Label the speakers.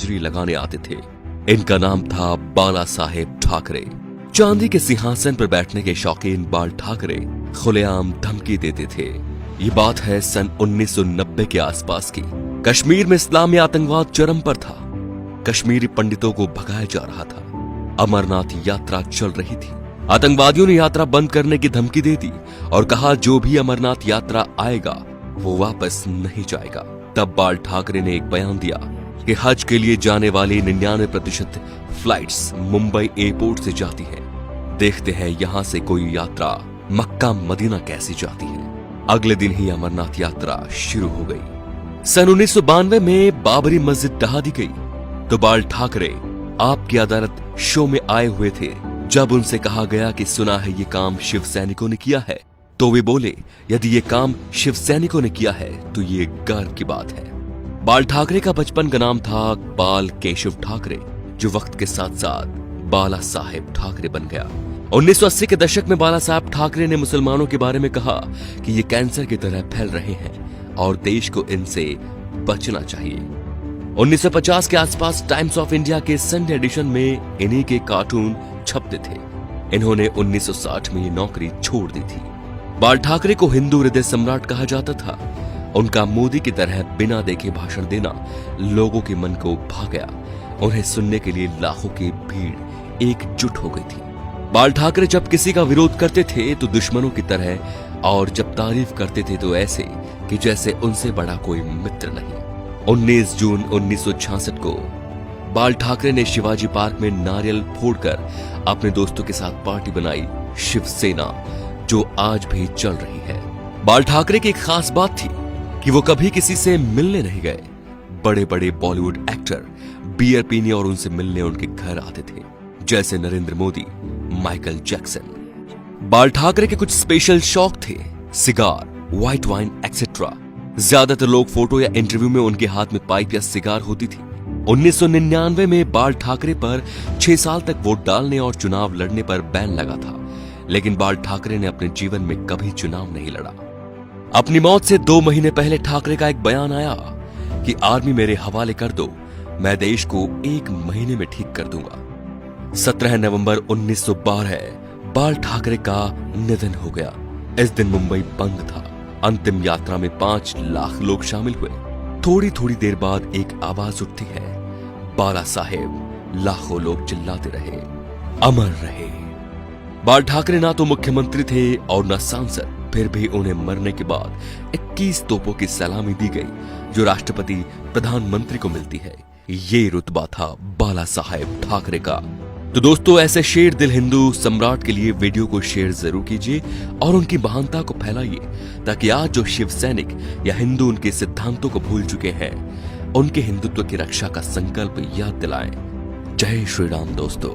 Speaker 1: हाजिरी लगाने आते थे। इनका नाम था बाला साहेब ठाकरे। चांदी के सिंहासन पर बैठने के शौकीन बाल ठाकरे खुलेआम धमकी देते थे। ये बात है सन 1990 के आसपास की। कश्मीर में इस्लामी आतंकवाद चरम पर था। कश्मीरी पंडितों को भगाया जा रहा था। अमरनाथ यात्रा चल रही थी। आतंकवादियों ने यात्रा बंद करने की धमकी दे दी और कहा जो भी अमरनाथ यात्रा आएगा वो वापस नहीं जाएगा। तब बाल ठाकरे ने एक बयान दिया कि हज के लिए जाने वाली 99% फ्लाइट्स मुंबई एयरपोर्ट से जाती हैं। देखते हैं यहां से कोई यात्रा मक्का मदीना कैसे जाती है। अगले दिन ही अमरनाथ यात्रा शुरू हो गई। सन 1992 में बाबरी मस्जिद ढहा दी गई तो बाल ठाकरे आपकी अदालत शो में आए हुए थे। जब उनसे कहा गया कि सुना है ये काम शिव सैनिकों ने किया है, तो वे बोले यदि ये काम शिव सैनिकों ने किया है तो ये गर्व की बात है। बाल ठाकरे का बचपन का नाम था बाल केशव ठाकरे, जो वक्त के साथ साथ बाला साहेब ठाकरे बन गया। 1980 के दशक में बाला साहब ठाकरे ने मुसलमानों के बारे में कहा कि ये कैंसर की तरह फैल रहे हैं और देश को इनसे बचना चाहिए। 1950 के आसपास टाइम्स ऑफ इंडिया के संडे एडिशन में इन्हीं के कार्टून छपते थे। इन्होंने 1960 में ये नौकरी छोड़ दी थी। बाल ठाकरे को हिंदू हृदय सम्राट कहा जाता था। उनका मोदी की तरह बिना देखे भाषण देना लोगों के मन को भा गया। उन्हें सुनने के लिए लाखों की भीड़ एकजुट हो गई थी। बाल ठाकरे जब किसी का विरोध करते थे तो दुश्मनों की तरह, और जब तारीफ करते थे तो ऐसे कि जैसे उनसे बड़ा कोई मित्र नहीं। 19 जून 1966 को बाल ठाकरे ने शिवाजी पार्क में नारियल फोड़कर अपने दोस्तों के साथ पार्टी बनाई, शिवसेना, जो आज भी चल रही है। बाल ठाकरे की एक खास बात थी कि वो कभी किसी से मिलने नहीं गए। बड़े बड़े बॉलीवुड एक्टर बियर पीने और उनसे मिलने उनके घर आते थे, जैसे नरेंद्र मोदी, माइकल जैक्सन। बाल ठाकरे के कुछ स्पेशल शौक थे, सिगार, व्हाइट वाइन एक्सेट्रा। ज्यादातर लोग फोटो या इंटरव्यू में उनके हाथ में पाइप या सिगार होती थी। 1999 में बाल ठाकरे पर 6 साल तक वोट डालने और चुनाव लड़ने पर बैन लगा था, लेकिन बाल ठाकरे ने अपने जीवन में कभी चुनाव नहीं लड़ा। अपनी मौत से 2 महीने पहले ठाकरे का एक बयान आया कि आर्मी मेरे हवाले कर दो, मैं देश को 1 महीने में ठीक कर दूंगा। 17 नवंबर 1912 बाल ठाकरे का निधन हो गया। इस दिन मुंबई बंद था। अंतिम यात्रा में 5 लाख लोग शामिल हुए। थोड़ी थोड़ी देर बाद एक आवाज उठती है, बाला साहेब। लाखों लोग चिल्लाते रहे, अमर रहे। बाल ठाकरे ना तो मुख्यमंत्री थे और न सांसद, फिर भी उन्हें मरने के बाद 21 तोपों की सलामी दी गई, जो राष्ट्रपति प्रधानमंत्री को मिलती है। ये रुतबा था बाला साहेब ठाकरे का। तो दोस्तों, ऐसे शेर दिल हिंदू सम्राट के लिए वीडियो को शेयर जरूर कीजिए और उनकी महानता को फैलाइए, ताकि आज जो शिव सैनिक या हिंदू उनके सिद्धांतों को भूल चुके हैं, उनके हिंदुत्व की रक्षा का संकल्प याद दिलाएं। जय श्री राम दोस्तों।